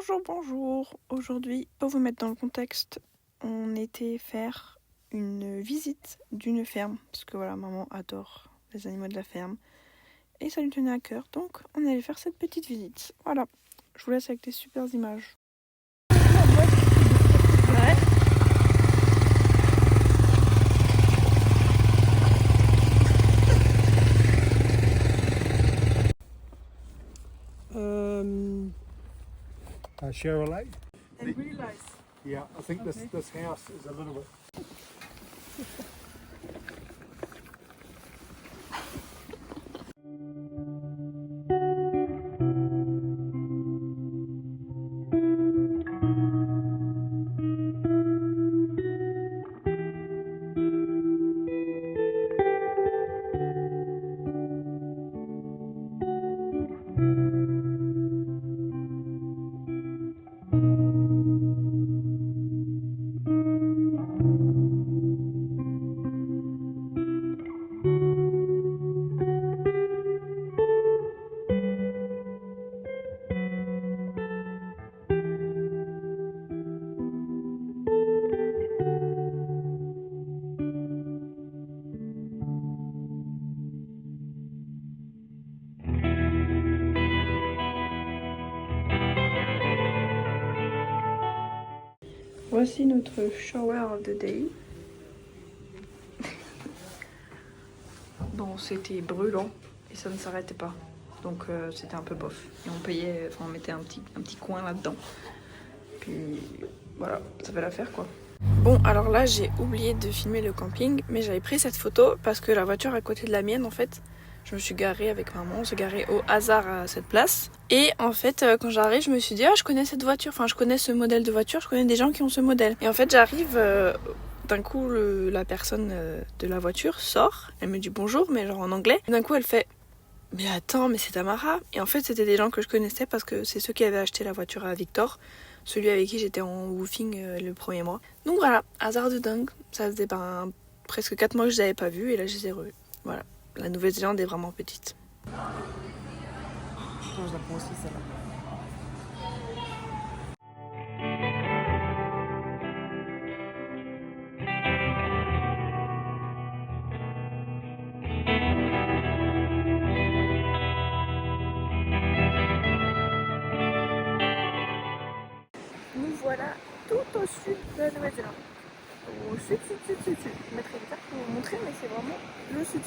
Bonjour. Aujourd'hui, pour vous mettre dans le contexte, on était faire une visite d'une ferme. Parce que voilà, maman adore les animaux de la ferme. Et ça lui tenait à cœur. Donc, on allait faire cette petite visite. Voilà. Je vous laisse avec des super images. Chevrolet. And really nice. Yeah, I think Okay. this house is a little bit. Voici notre shower of the day. Bon, c'était brûlant et ça ne s'arrêtait pas. Donc c'était un peu bof. Et on payait, enfin on mettait un petit coin là-dedans. Puis voilà, ça fait l'affaire quoi. Bon, alors là j'ai oublié de filmer le camping, mais j'avais pris cette photo parce que la voiture à côté de la mienne en fait, je me suis garée avec maman, on s'est garé au hasard à cette place. Et en fait, quand j'arrive, je me suis dit, ah, je connais cette voiture, enfin, je connais ce modèle de voiture, je connais des gens qui ont ce modèle. Et en fait, j'arrive, d'un coup, la personne de la voiture sort, elle me dit bonjour, mais genre en anglais. D'un coup, elle fait, mais attends, mais c'est Tamara. Et en fait, c'était des gens que je connaissais parce que c'est ceux qui avaient acheté la voiture à Victor, celui avec qui j'étais en woofing le premier mois. Donc voilà, hasard de dingue. Ça faisait presque 4 mois que je les avais pas vus et là, je les ai revus. Voilà. La Nouvelle-Zélande est vraiment petite. Je la prends aussi, celle-là. Nous voilà tout au sud de la Nouvelle-Zélande. Au sud. Je mettrai une carte pour vous montrer, mais c'est vraiment le sud.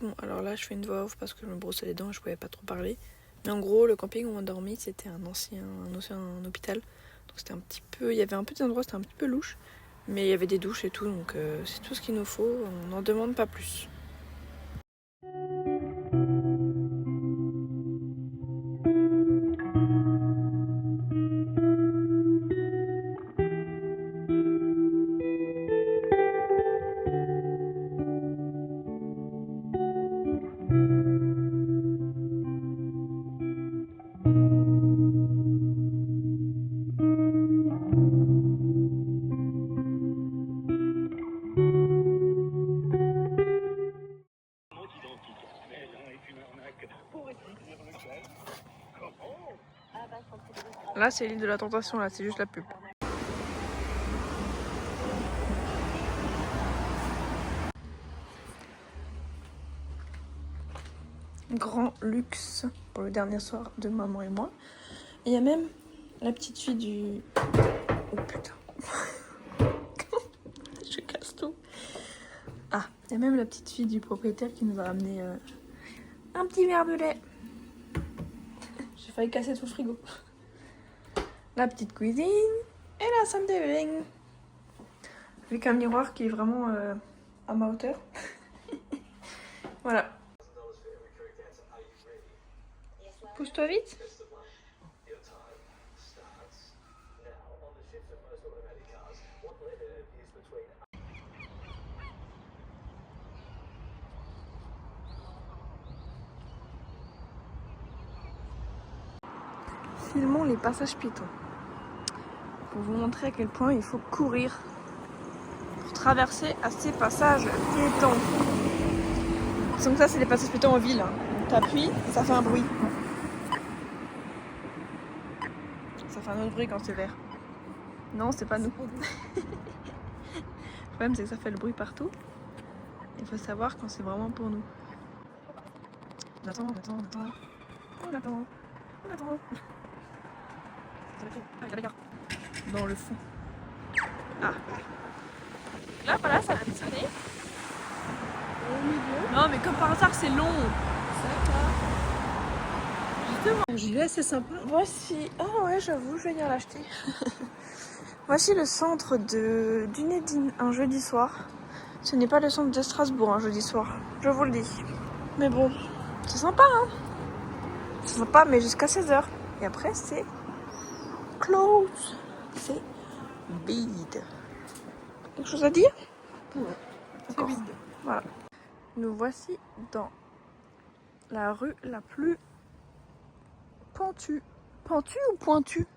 Bon, alors là, je fais une voix off parce que je me brossais les dents et je pouvais pas trop parler. Mais en gros, le camping où on a dormi, c'était un ancien hôpital. Donc c'était un petit peu... Il y avait un petit endroit, c'était un petit peu louche. Mais il y avait des douches et tout, donc c'est tout ce qu'il nous faut. On n'en demande pas plus. Là, c'est l'île de la Tentation, là, c'est juste la pub. Grand luxe pour le dernier soir de maman et moi. Et il y a même la petite fille du... Oh putain. Je casse tout. Ah, il y a même la petite fille du propriétaire qui nous a ramené un petit verre de lait. J'ai failli casser tout le frigo. La petite cuisine et la salle de bain. Avec un miroir qui est vraiment à ma hauteur. Voilà. Pousse-toi vite. filmons les passages piétons. Pour vous montrer à quel point il faut courir pour traverser à ces passages piétons. Donc ça, c'est les passages piétons en ville. T'appuies, ça fait un bruit. Ça fait un autre bruit quand c'est vert. Non, c'est pas nous. Le problème, c'est que ça fait le bruit partout. Il faut savoir quand c'est vraiment pour nous. On attend. Ah, il y a la gare. Dans le fond. Ah. Là, voilà, ça va me sonner. Au milieu. Non, mais comme par hasard, c'est long. Justement. J'y vais, c'est sympa. Voici. Oh ouais, j'avoue, je vais venir l'acheter. Voici le centre de Dunedin un jeudi soir. Ce n'est pas le centre de Strasbourg un jeudi soir. Je vous le dis. Mais bon, c'est sympa, hein. C'est sympa, mais jusqu'à 16h. Et après, c'est close. C'est vide. Quelque chose à dire? Ouais, c'est vide. Voilà. Nous voici dans la rue la plus pentue. Pentue ou pointue?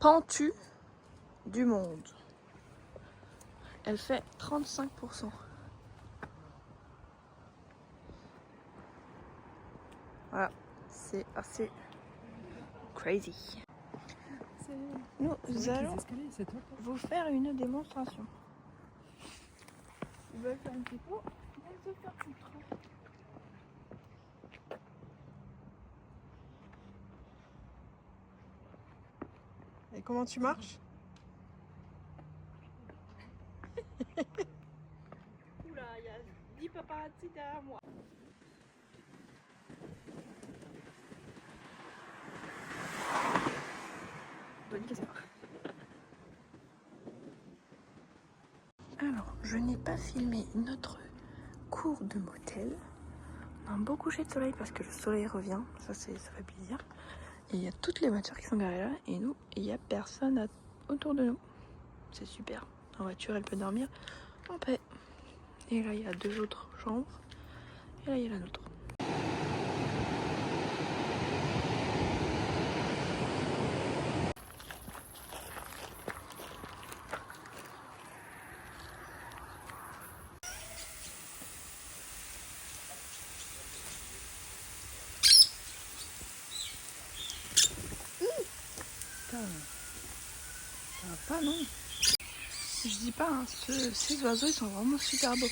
Pentue du monde. Elle fait 35%. Voilà, c'est assez crazy. Nous allons vous faire une démonstration. Ils veulent faire une typo, ils veulent se faire foutre. Et comment tu marches? Oula, il y a 10 paparazzi derrière moi. Alors, je n'ai pas filmé notre cours de motel. On a un beau coucher de soleil parce que le soleil revient, ça fait plaisir. Et il y a toutes les voitures qui sont garées là et nous, il n'y a personne autour de nous. C'est super. En voiture, elle peut dormir en paix. Et là, il y a 2 autres chambres. Et là, il y a la nôtre. Ça va pas, non? Je dis pas, hein, ces oiseaux ils sont vraiment super beaux.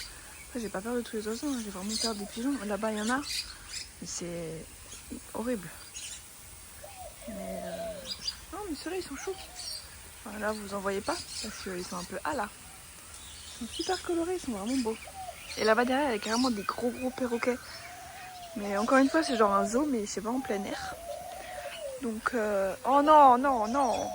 Après, j'ai pas peur de tous les oiseaux, hein, j'ai vraiment peur des pigeons. Là-bas, il y en a, mais c'est horrible. Mais non, mais ceux-là ils sont choux. Enfin, là, vous en voyez pas parce qu'ils sont un peu là. Ils sont super colorés, ils sont vraiment beaux. Et là-bas derrière, il y a carrément des gros perroquets. Mais encore une fois, c'est genre un zoo, mais c'est pas en plein air. Donc, oh non.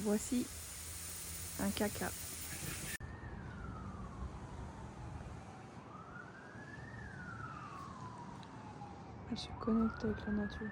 Voici un caca. Elle se connecte avec la nature.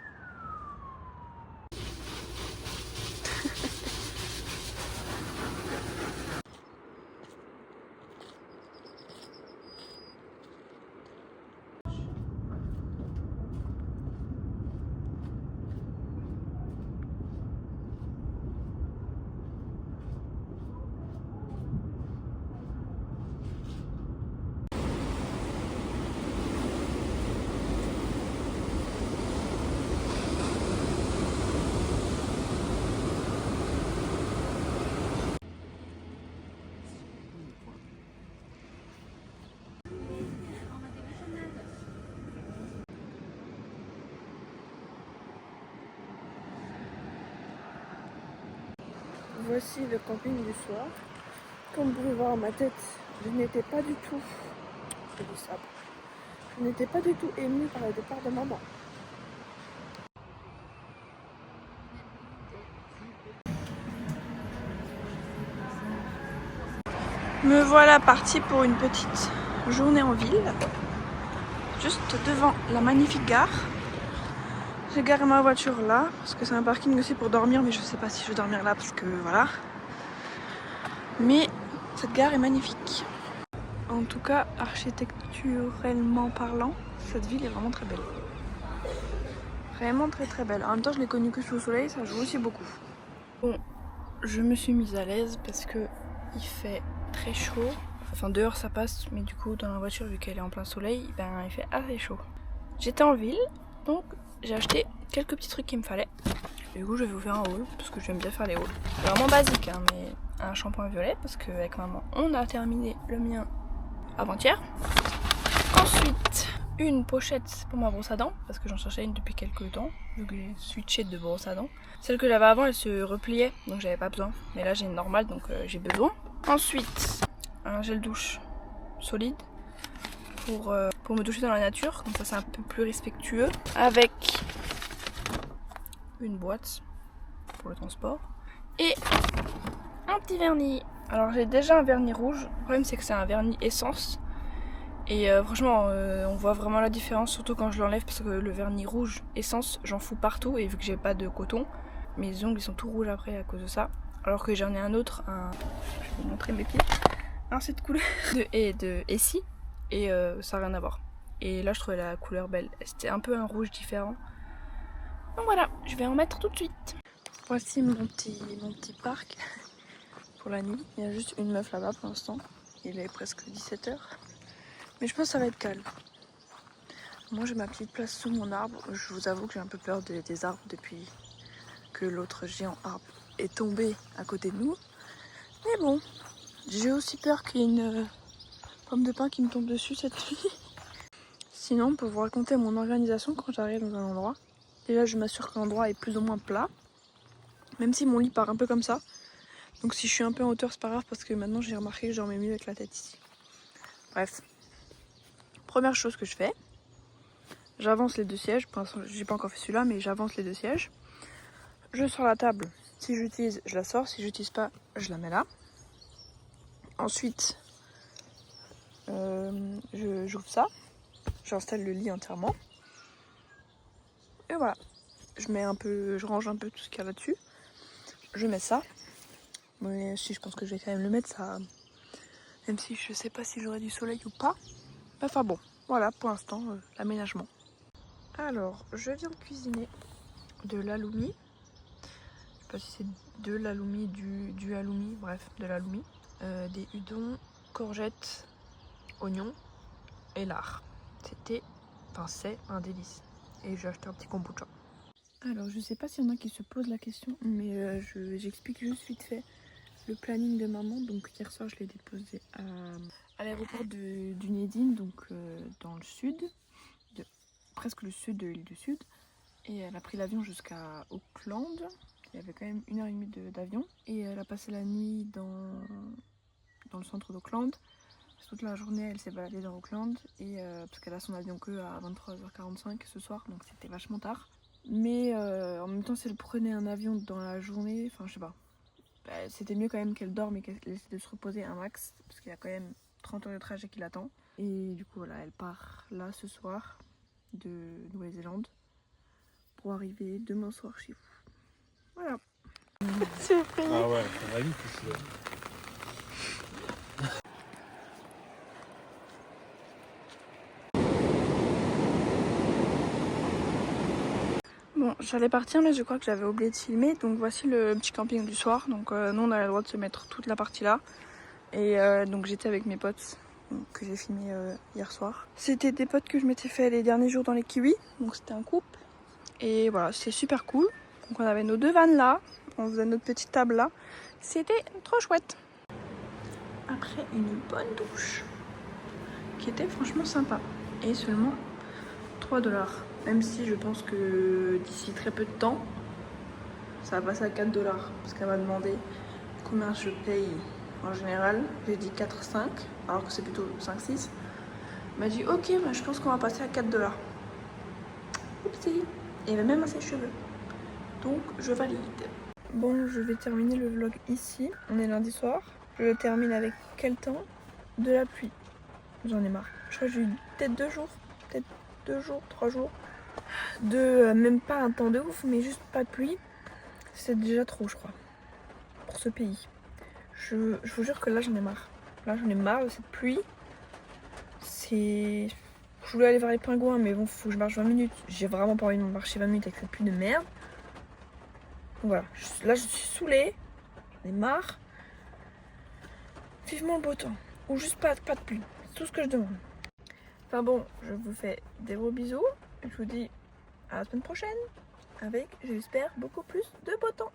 Voici le camping du soir. Comme vous pouvez voir ma tête, je n'étais pas du tout, c'est du sable, je n'étais pas du tout émue par le départ de maman. Me voilà partie pour une petite journée en ville. juste devant la magnifique gare. J'ai garé ma voiture là, parce que c'est un parking aussi pour dormir, mais je sais pas si je vais dormir là, parce que voilà. Mais cette gare est magnifique. En tout cas, architecturellement parlant, cette ville est vraiment très belle. Vraiment très très belle. En même temps, je l'ai connue que sous le soleil, ça joue aussi beaucoup. Bon, je me suis mise à l'aise parce que il fait très chaud. Enfin, dehors ça passe, mais du coup, dans la voiture, vu qu'elle est en plein soleil, ben il fait assez chaud. J'étais en ville, donc j'ai acheté quelques petits trucs qu'il me fallait. Et du coup, je vais vous faire un haul parce que j'aime bien faire les hauls. C'est vraiment basique, hein, mais un shampoing violet parce qu'avec maman, on a terminé le mien avant-hier. Ensuite, une pochette pour ma brosse à dents, parce que j'en cherchais une depuis quelques temps, vu que j'ai switché de brosse à dents. Celle que j'avais avant, elle se repliait, donc j'avais pas besoin. Mais là, j'ai une normale, donc j'ai besoin. Ensuite, un gel douche solide pour me doucher dans la nature, comme ça c'est un peu plus respectueux. Avec une boîte pour le transport. Et un petit vernis. Alors j'ai déjà un vernis rouge, le problème c'est que c'est un vernis essence. Et franchement, on voit vraiment la différence, surtout quand je l'enlève, parce que le vernis rouge essence, j'en fous partout, et vu que j'ai pas de coton, mes ongles ils sont tout rouges après à cause de ça. Alors que j'en ai un autre, je vais vous montrer mes pieds, un cette couleur de Essie, et ça n'a rien à voir. Et là je trouvais la couleur belle, c'était un peu un rouge différent. Donc voilà, je vais en mettre tout de suite. Voici mon petit parc pour la nuit. Il y a juste une meuf là-bas pour l'instant, il est presque 17 h. Mais je pense que ça va être calme. Moi j'ai ma petite place sous mon arbre. Je vous avoue que j'ai un peu peur des arbres depuis que l'autre géant arbre est tombé à côté de nous. Mais bon, j'ai aussi peur qu'il y ait une pomme de pin qui me tombe dessus cette nuit. Sinon, pour vous raconter mon organisation quand j'arrive dans un endroit. Déjà je m'assure que l'endroit est plus ou moins plat. Même si mon lit part un peu comme ça. Donc si je suis un peu en hauteur c'est pas grave parce que maintenant j'ai remarqué que je dormais mieux avec la tête ici. Bref. Première chose que je fais, j'avance les 2 sièges. Pour l'instant, j'ai pas encore fait celui-là, mais j'avance les 2 sièges. Je sors la table. Si j'utilise, je la sors. Si j'utilise pas, je la mets là. Ensuite, j'ouvre ça. J'installe le lit entièrement. Et voilà. Je range un peu tout ce qu'il y a là-dessus. Je mets ça. Mais si je pense que je vais quand même le mettre, ça. Même si je sais pas si j'aurai du soleil ou pas. Enfin bon, voilà pour l'instant l'aménagement. Alors, je viens de cuisiner de l'halloumi. Je sais pas si c'est de l'halloumi, du halloumi, bref, de l'halloumi. Des udons, courgettes, oignons et lard. C'est un délice. Et j'ai acheté un petit kombucha. Alors, je sais pas s'il y en a qui se posent la question, mais j'explique juste vite fait le planning de maman. Donc hier soir, je l'ai déposée à l'aéroport du Dunedin, donc dans le sud, presque le sud de l'île du Sud. Et elle a pris l'avion jusqu'à Auckland. Il y avait quand même 1h30 d'avion. Et elle a passé la nuit dans le centre d'Auckland. Toute la journée, elle s'est baladée dans Auckland. Et, parce qu'elle a son avion que à 23h45 ce soir, donc c'était vachement tard. Mais en même temps, si elle prenait un avion dans la journée, enfin je sais pas. C'était mieux quand même qu'elle dorme et qu'elle essaie de se reposer un max. Parce qu'il y a quand même 30 heures de trajet qui l'attend. Et du coup, voilà, elle part là ce soir de Nouvelle-Zélande pour arriver demain soir chez vous. Voilà. C'est vrai. Ah ouais, ça va vite ici. Bon, j'allais partir mais je crois que j'avais oublié de filmer. Donc voici le petit camping du soir. Donc nous on a le droit de se mettre toute la partie là. Et donc j'étais avec mes potes que j'ai filmé hier soir. C'était des potes que je m'étais fait les derniers jours dans les kiwis. Donc c'était un couple. Et voilà, c'est super cool. Donc on avait nos 2 vannes là. On faisait notre petite table là. C'était trop chouette. Après une bonne douche qui était franchement sympa. Et seulement 3 $. Même si je pense que d'ici très peu de temps, ça va passer à 4 $. Parce qu'elle m'a demandé combien je paye en général. J'ai dit 4,5 alors que c'est plutôt 5,6. Elle m'a dit ok, bah, je pense qu'on va passer à 4 $. Oupsie. Et il y avait même à ses cheveux. Donc je valide. Bon, je vais terminer le vlog ici. On est lundi soir. Je le termine avec quel temps? De la pluie. J'en ai marre. Je crois que j'ai eu peut-être 2 jours. peut-être 2 jours, 3 jours. De même pas un temps de ouf, mais juste pas de pluie. C'est déjà trop, je crois, pour ce pays. Je vous jure que là j'en ai marre. Là j'en ai marre de cette pluie. C'est... Je voulais aller voir les pingouins, mais bon, faut que je marche 20 minutes. J'ai vraiment pas envie de marcher 20 minutes avec cette pluie de merde. Donc voilà, là je suis saoulée. J'en ai marre. Vivement le beau temps. Ou juste pas de pluie. C'est tout ce que je demande. Enfin bon, je vous fais des gros bisous. Je vous dis à la semaine prochaine. Avec, j'espère, beaucoup plus de beau temps.